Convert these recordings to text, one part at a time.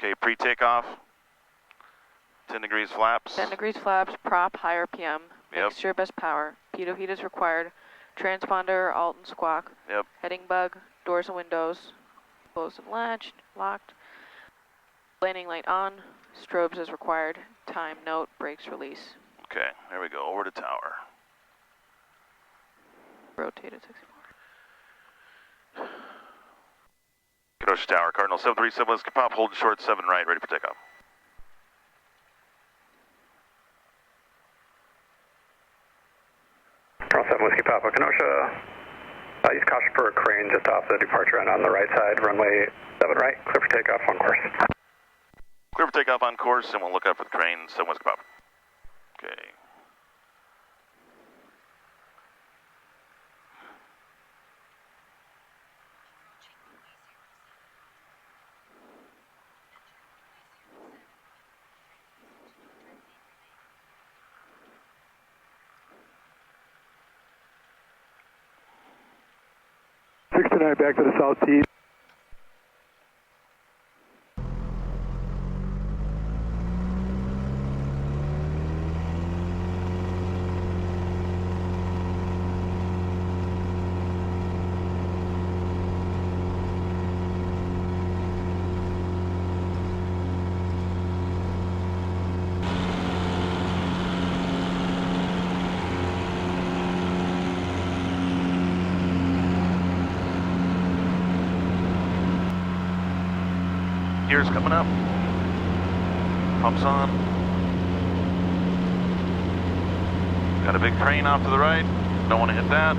Okay, pre-takeoff. 10 degrees flaps. 10 degrees flaps, prop, high RPM. Yep. Mixture, best power. Pitot heat is required. Transponder, alt and squawk. Yep. Heading bug, doors and windows. Closed and latched, locked. Landing light on. Strobes as required. Time, note, brakes, release. Okay, there we go, over to tower. Rotate at 64. Kenosha Tower, Cardinal 737, let's pop, hold short 7 right, ready for takeoff. Cardinal 7 Whiskey Papa, Kenosha. Use caution for a crane just off the departure end on the right side, runway 7 right, clear for takeoff on course. Clear for takeoff on course, and we'll look out for the crane, 7 Whiskey Papa. Okay. Back to the south T. Gears coming up. Pumps on. Got a big crane off to the right. Don't want to hit that.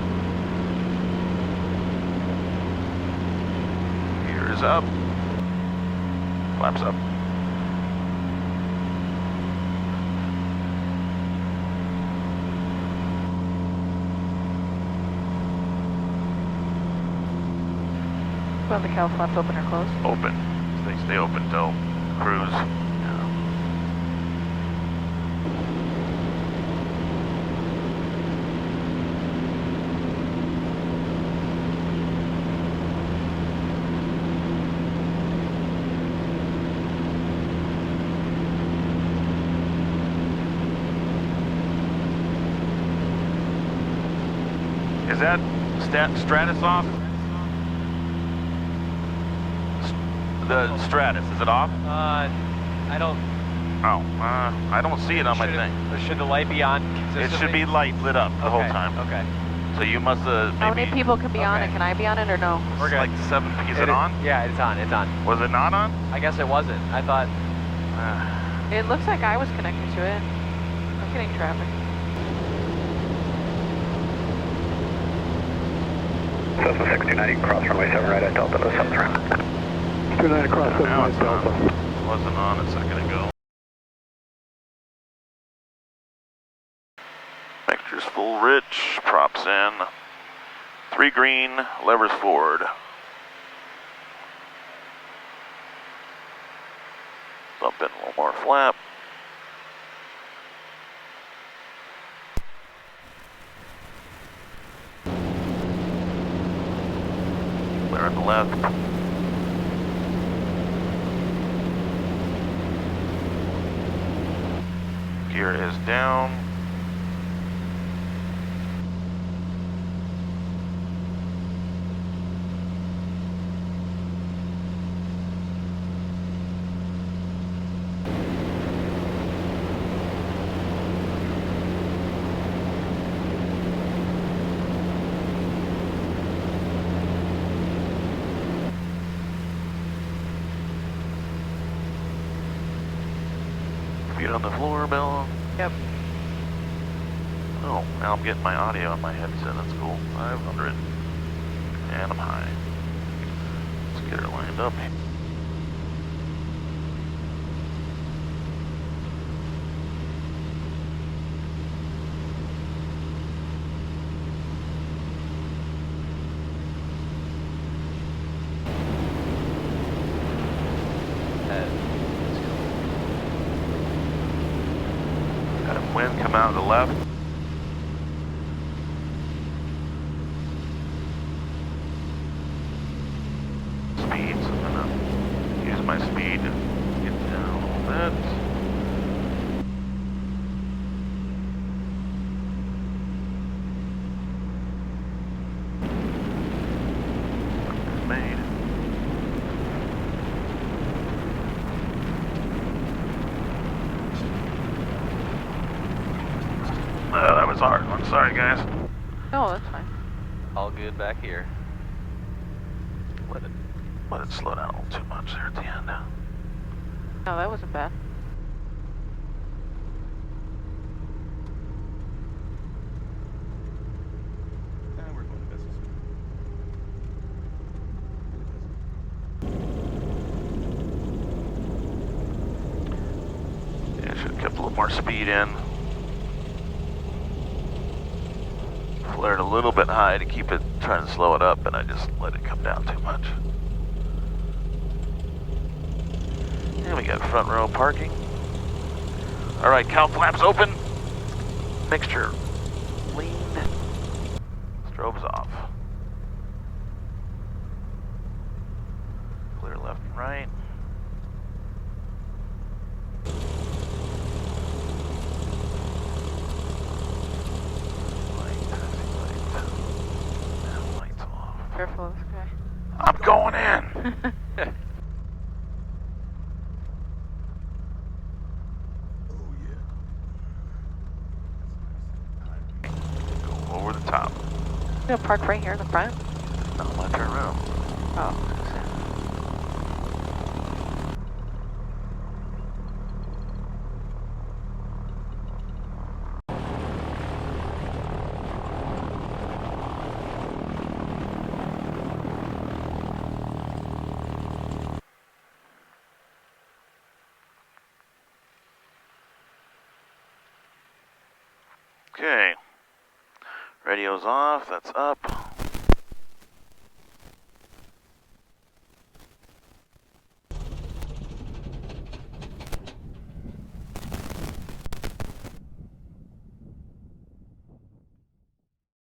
Gears up. Flaps up. Will the cowl flaps open or close? Open. They stay open till cruise. Yeah. Is that Stratus off? The Stratus, is it off? I don't. Oh, I don't see it on my thing. Should the light be on consistently? It should be light lit up the whole time. Okay. So you must have maybe. How many people can be on it? Can I be on it or no? We're good. Like 7. Is it on? Yeah, it's on. It's on. Was it not on? I guess it wasn't. I thought. It looks like I was connected to it. I'm getting traffic. Cessna 629, cross runway 7 right at Delta to 7 right. 29 across 7 Now right it's Delta. on. It wasn't on a second ago. Mixture's full rich, props in. 3 green, levers forward. Bump in a little more flap. Clear on the left. Gear is down. Feet on the floor, Bella. Yep. Oh, now I'm getting my audio on my headset. That's cool. 500. And I'm high. Let's get her lined up. Got a wind coming out of the left. Speed, so I'm gonna use my speed. it. Made. Oh, that was hard. I'm sorry, guys. No, that's fine. All good back here. Let it slow down a little too much there at the end. No, that wasn't bad. We're going to Bessies. Yeah, should have kept a little more speed in. Flared a little bit high to keep it, trying to slow it up, and I just let it come down too much. And we got front row parking. All right, cow flaps open. Mixture leaned. Strobes off. Clear left and right. Light. And lights off. Careful of this guy. I'm going in. Oh, yeah. Go over the top. You gonna park right here in the front? No, I'm gonna turn around. Oh, Okay. Radio's off, that's up.